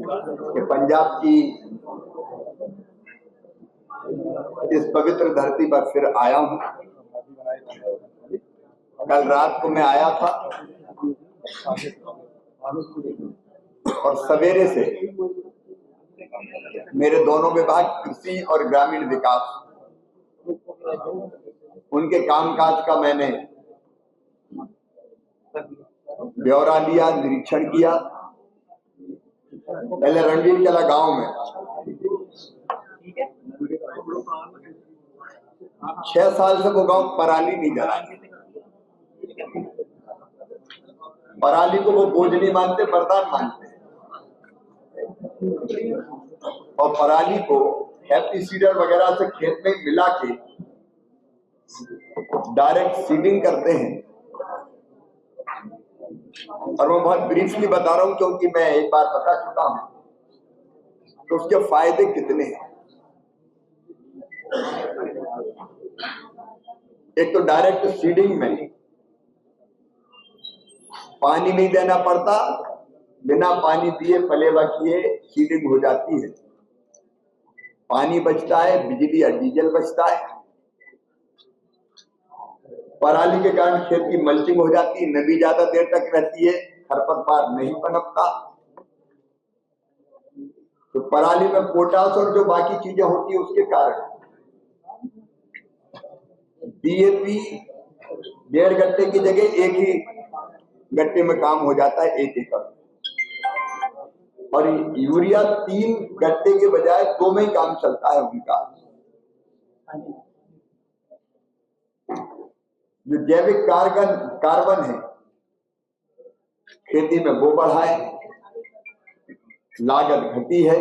कि पंजाब की इस पवित्र धरती पर फिर आया हूं। कल रात को मैं आया था और सवेरे से मेरे दोनों विभाग कृषि और ग्रामीण विकास उनके कामकाज का मैंने ब्यौरा लिया, निरीक्षण किया। पहले रणवीर कला गांव में 6 साल से वो गांव पराली नहीं जलाते। पराली को वो बोझ नहीं मानते, वरदान मानते। और पराली को हैप्पी सीडर वगैरह से खेत में मिला के डायरेक्ट सीडिंग करते हैं। और मैं बहुत ब्रीफली बता रहा हूं क्योंकि मैं एक बार बता चुका हूं तो उसके फायदे कितने हैं। एक तो डायरेक्ट सीडिंग में पानी नहीं देना पड़ता, बिना पानी दिए फलेवा किए सीडिंग हो जाती है। पानी बचता है, बिजली और डीजल बचता है। पराली के कारण खेत की मल्चिंग हो जाती है, नमी ज्यादा देर तक रहती है, खरपतवार नहीं पनपता। तो पराली में पोटास और जो बाकी चीजें होती है उसके कारण डीएपी 1.5 गट्टे की जगह 1 ही गट्टे में काम हो जाता है 1 एकड़। और यूरिया 3 गट्टे के बजाय 2 में ही काम चलता है उनका। जो जैविक कार्बन है खेती में वो बढ़ा है, लागत घटी है।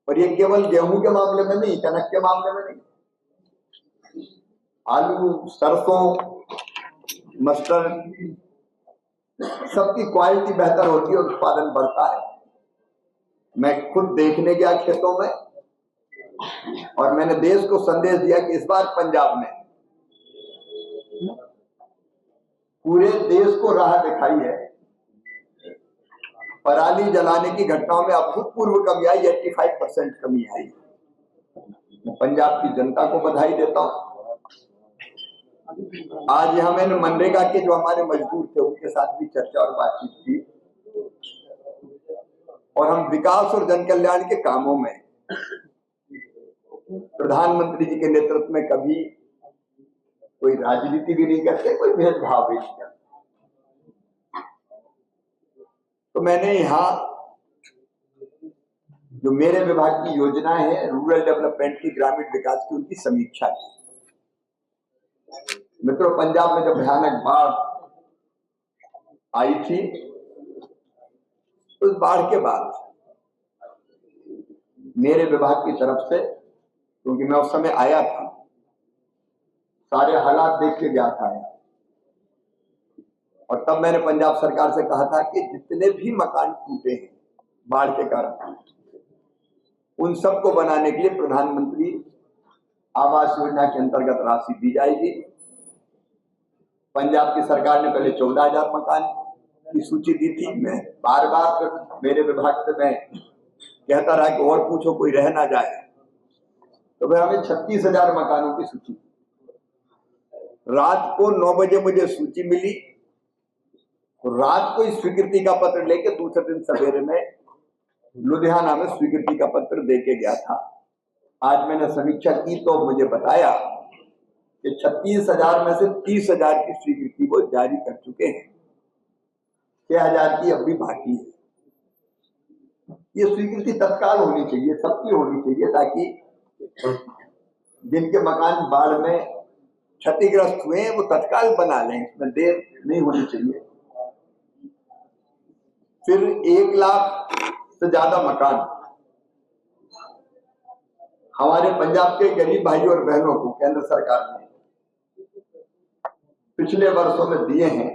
और ये केवल गेहूं के मामले में नहीं, कनक के मामले में नहीं, आलू, सरसों, मस्टर्ड सबकी क्वालिटी बेहतर होती है और उत्पादन बढ़ता है। मैं खुद देखने गया खेतों में और मैंने देश को संदेश दिया कि इस बार पंजाब में पूरे देश को राह दिखाई है। पराली जलाने की घटनाओं में अभूतपूर्व कमी आई, 85% कमी आई। मैं पंजाब की जनता को बधाई देता हूं। आज यहां मैंने मनरेगा के जो हमारे मजदूर थे उनके साथ भी चर्चा और बातचीत की और हम विकास और जन कल्याण के कामों में प्रधानमंत्री जी के नेतृत्व में कभी कोई राजनीति भी नहीं करते, कोई भेदभाव भी नहीं करते। तो मैंने यहाँ जो मेरे विभाग की योजनाएं हैं रूरल डेवलपमेंट की, ग्रामीण विकास की, उनकी समीक्षा की। मित्रों, पंजाब में जब भयानक बाढ़ आई थी उस बाढ़ के बाद मेरे विभाग की तरफ से, क्योंकि मैं उस समय आया था, सारे हालात देख के गया था और तब मैंने पंजाब सरकार से कहा था कि जितने भी मकान टूटे हैं बाढ़ के कारण उन सबको बनाने के लिए प्रधानमंत्री आवास योजना के अंतर्गत राशि दी जाएगी। पंजाब की सरकार ने पहले 14,000 मकान की सूची दी थी। मैं बार बार मेरे विभाग से मैं कहता रहा कि और पूछो, कोई रह ना जाए। तो फिर हमें 36,000 मकानों की सूची। रात को 9 बजे मुझे सूची मिली, तो रात को इस स्वीकृति का पत्र लेके दूसरे दिन सवेरे में लुधियाना में स्वीकृति का पत्र देके गया था। आज मैंने समीक्षा की तो मुझे बताया कि 36,000 में से 30,000 की स्वीकृति वो जारी कर चुके हैं, 6,000 की अब भी बाकी है। ये स्वीकृति तत्काल होनी चाहिए, सबकी होनी चाहिए, ताकि जिनके मकान बाढ़ में क्षतिग्रस्त हुए हैं वो तत्काल बना लें, इसमें देर नहीं होनी चाहिए। फिर 1 लाख से ज्यादा मकान हमारे पंजाब के गरीब भाइयों और बहनों को केंद्र सरकार ने पिछले वर्षों में दिए हैं।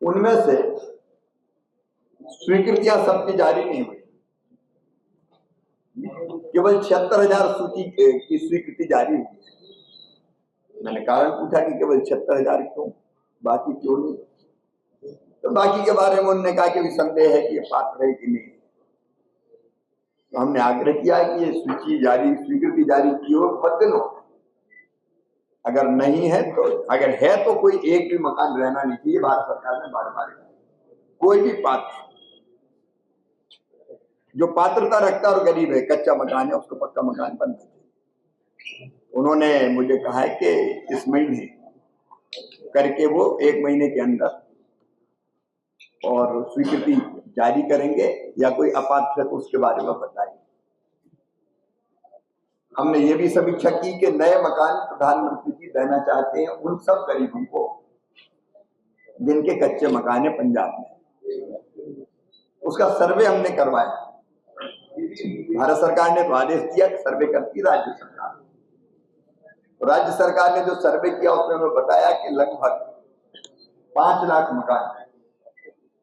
उनमें से स्वीकृतियां सबकी जारी नहीं हुई, केवल 76,000 सूची की स्वीकृति जारी हुई। मैंने कारण पूछा कि केवल 76,000 क्यों, बाकी क्यों नहीं? तो बाकी के बारे में उन्होंने कहा कि भी संदेह है कि ये पात्र है कि नहीं। तो हमने आग्रह किया कि ये सूची जारी, स्वीकृति जारी की हो बहुत दिन हो, अगर नहीं है तो, अगर है तो कोई एक भी मकान रहना नहीं चाहिए। भारत सरकार ने बार बार कोई भी पात्र जो पात्रता रखता और गरीब है, कच्चा मकान है, उसको पक्का मकान बनना चाहिए। उन्होंने मुझे कहा है कि इस महीने करके वो 1 महीने के अंदर और स्वीकृति जारी करेंगे, या कोई अपात्र है तो उसके बारे में बताएंगे। हमने ये भी समीक्षा की कि नए मकान प्रधानमंत्री जी देना चाहते हैं उन सब गरीबों को जिनके कच्चे मकान है पंजाब में। उसका सर्वे हमने करवाया। भारत सरकार ने तो आदेश दिया कि सर्वे करती राज्य सरकार। तो राज्य सरकार ने जो सर्वे किया उसमें हमें बताया कि लगभग 5 लाख मकान,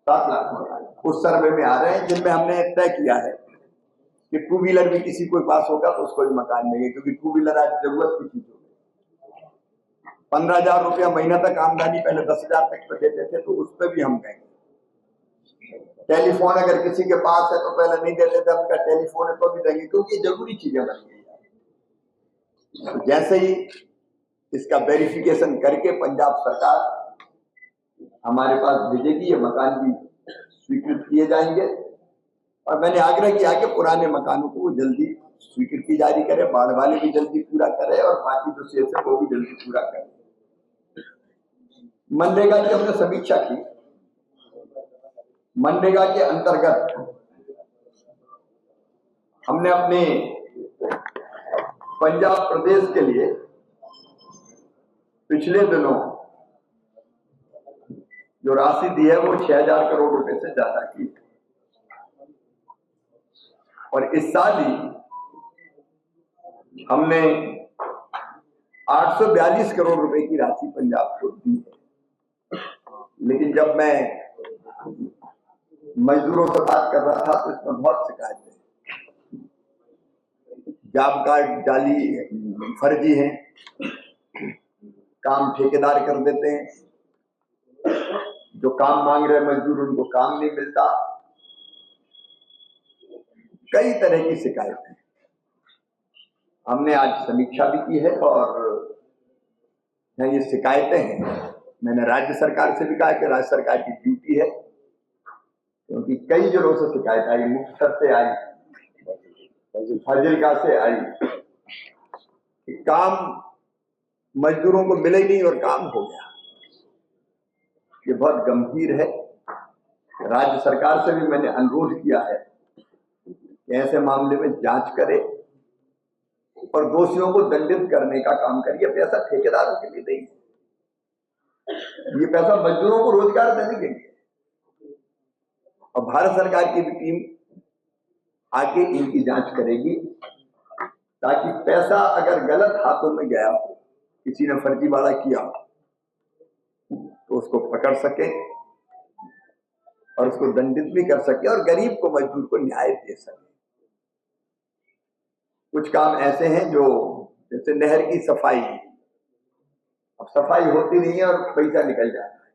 7 लाख मकान उस सर्वे में आ रहे हैं, जिनमें हमने तय किया है कि 2 व्हीलर भी किसी को पास होगा तो उसको भी मकान देंगे, क्योंकि 2 व्हीलर आज जरूरत की चीज हो गई। 15,000 रुपया महीना तक आमदनी, पहले 10,000 तक पे देते थे, तो उस पर भी हम देंगे। टेलीफोन अगर किसी के पास है तो पहले नहीं देते थे, उनका टेलीफोन है तो भी देंगे, क्योंकि ये जरूरी चीजें बन गई है। तो जैसे ही इसका वेरिफिकेशन करके पंजाब सरकार हमारे पास भेजेगी, ये मकान भी स्वीकृत किए जाएंगे। और मैंने आग्रह किया कि पुराने मकानों को जल्दी स्वीकृति जारी करे, बाढ़ वाले भी जल्दी पूरा करे और बाकी जो शेष है वो भी जल्दी पूरा करे। मनरेगा की हमने समीक्षा की। मनरेगा के अंतर्गत हमने अपने पंजाब प्रदेश के लिए पिछले दिनों जो राशि दी है वो 6,000 करोड़ रुपए से ज्यादा की, और इस साल ही हमने 842 करोड़ रुपए की राशि पंजाब को दी है। लेकिन जब मैं मजदूरों से बात कर रहा था तो इसमें बहुत शिकायतें, जॉब कार्ड जाली फर्जी हैं, काम ठेकेदार कर देते हैं, जो काम मांग रहे मजदूर उनको काम नहीं मिलता, कई तरह की शिकायतें। हमने आज समीक्षा भी की है और ये शिकायतें हैं, मैंने राज्य सरकार से भी कहा कि राज्य सरकार की ड्यूटी है, क्योंकि कई जगहों से शिकायत आई, मुक्तसर से आई, फाजिलका से आई, कि काम मजदूरों को मिले नहीं और काम हो गया। ये बहुत गंभीर है। राज्य सरकार से भी मैंने अनुरोध किया है कि ऐसे मामले में जांच करे और दोषियों को दंडित करने का काम करिए। पैसा ठेकेदारों के लिए नहीं, ये पैसा मजदूरों को रोजगार देने के लिए। और भारत सरकार की भी टीम आके इनकी जांच करेगी, ताकि पैसा अगर गलत हाथों में गया हो, किसी ने फर्जीवाड़ा किया तो उसको पकड़ सके और उसको दंडित भी कर सके और गरीब को, मजदूर को न्याय दे सके। कुछ काम ऐसे हैं जो, जैसे नहर की सफाई, अब सफाई होती नहीं है और पैसा निकल जाता है,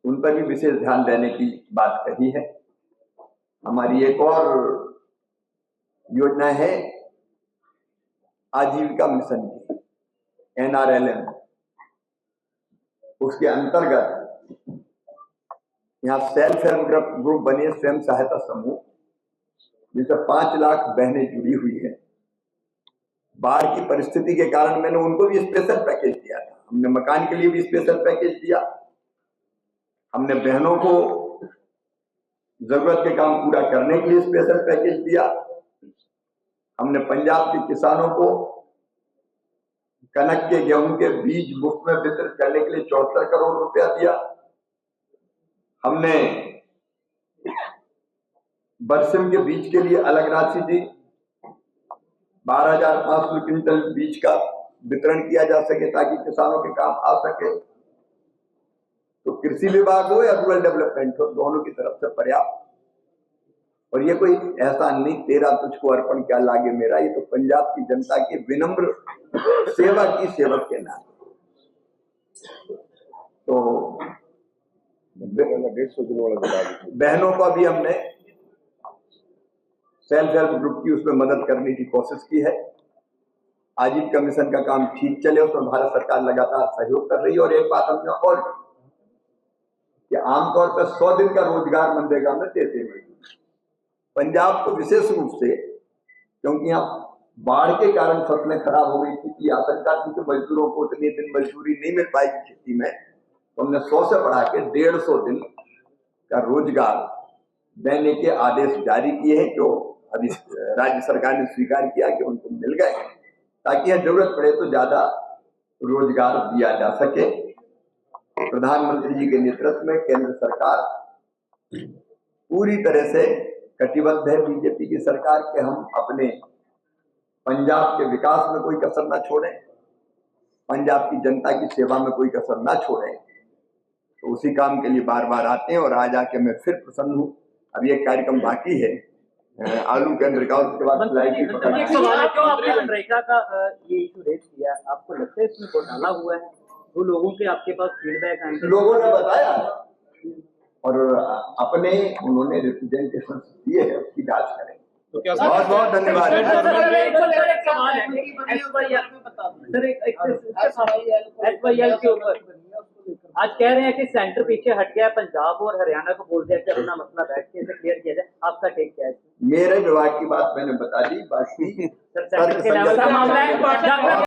उन पर भी विशेष ध्यान देने की बात कही है। हमारी एक और योजना है आजीविका मिशन की, NRLM, उसके अंतर्गत यहाँ सेल्फ हेल्प ग्रुप बने, स्वयं सहायता समूह, जिससे 5 लाख बहनें जुड़ी हुई है। बाढ़ की परिस्थिति के कारण मैंने उनको भी स्पेशल पैकेज दिया था। हमने मकान के लिए भी स्पेशल पैकेज दिया, हमने बहनों को जरूरत के काम पूरा करने के लिए स्पेशल पैकेज दिया, हमने पंजाब के किसानों को कनक के, गेहूं के बीज मुफ्त में वितरित करने के लिए 74 करोड़ रुपया दिया, हमने बरसिम के बीज के लिए अलग राशि दी, 12,500 क्विंटल बीज का वितरण किया जा सके ताकि किसानों के काम आ सके। तो कृषि विभाग हो या रूरल डेवलपमेंट हो, दोनों की तरफ से पर्याप्त। और ये कोई ऐसा नहीं तेरा तुझको अर्पण क्या लागे मेरा, ये तो पंजाब की जनता की विनम्र सेवा की, सेवक के नाते। तो 150 दिन वाला बता दीजिए। बहनों को भी हमने सेल्फ हेल्प ग्रुप की उसमें मदद करने की कोशिश की है। आजीविका मिशन का काम ठीक चले, उसमें भारत सरकार लगातार सहयोग कर रही है। और एक बात हमने और कि आमतौर पर 100 दिन का रोजगार मनरेगा में देते हैं। पंजाब को विशेष रूप से, क्योंकि यहाँ बाढ़ के कारण फसलें खराब हो गई थी, आशंका थी कि मजदूरों को उतने दिन मजदूरी नहीं मिल पाएगी खेती में, तो हमने 100 से बढ़ा के 150 दिन का रोजगार देने के आदेश जारी किए हैं, जो अभी राज्य सरकार ने स्वीकार किया कि उनको मिल गए, ताकि यह जरूरत पड़े तो ज्यादा रोजगार दिया जा सके। प्रधानमंत्री जी के नेतृत्व में केंद्र सरकार पूरी तरह से कटिबद्ध है, बीजेपी की सरकार, के हम अपने पंजाब के विकास में कोई कसर ना छोड़ें, पंजाब की जनता की सेवा में कोई कसर ना छोड़ें। तो उसी काम के लिए बार बार आते हैं और आज आके मैं फिर प्रसन्न हूँ। अभी एक कार्यक्रम बाकी है आलू केंद्र का, उसके बाद आपने मनरेगा का ये इशू रेज किया, आपको लगता है इसमें घोटाला हुआ है? वो लोगों के आपके पास फीडबैक आए, लोगों ने बताया और अपने उन्होंने रिप्रेजेंटेशन दिए है, उसकी जांच करें। तो क्या बहुत बहुत धन्यवाद। SYL के ऊपर आज कह रहे हैं कि सेंटर पीछे हट गया है, पंजाब और हरियाणा को बोल दिया कि अपना मसला बैठ के इसे क्लियर किया जाए। आपका टेक क्या है? मेरे विभाग की बात मैंने बता दी, बाकी सर सेंटर के लेवल का मामला है।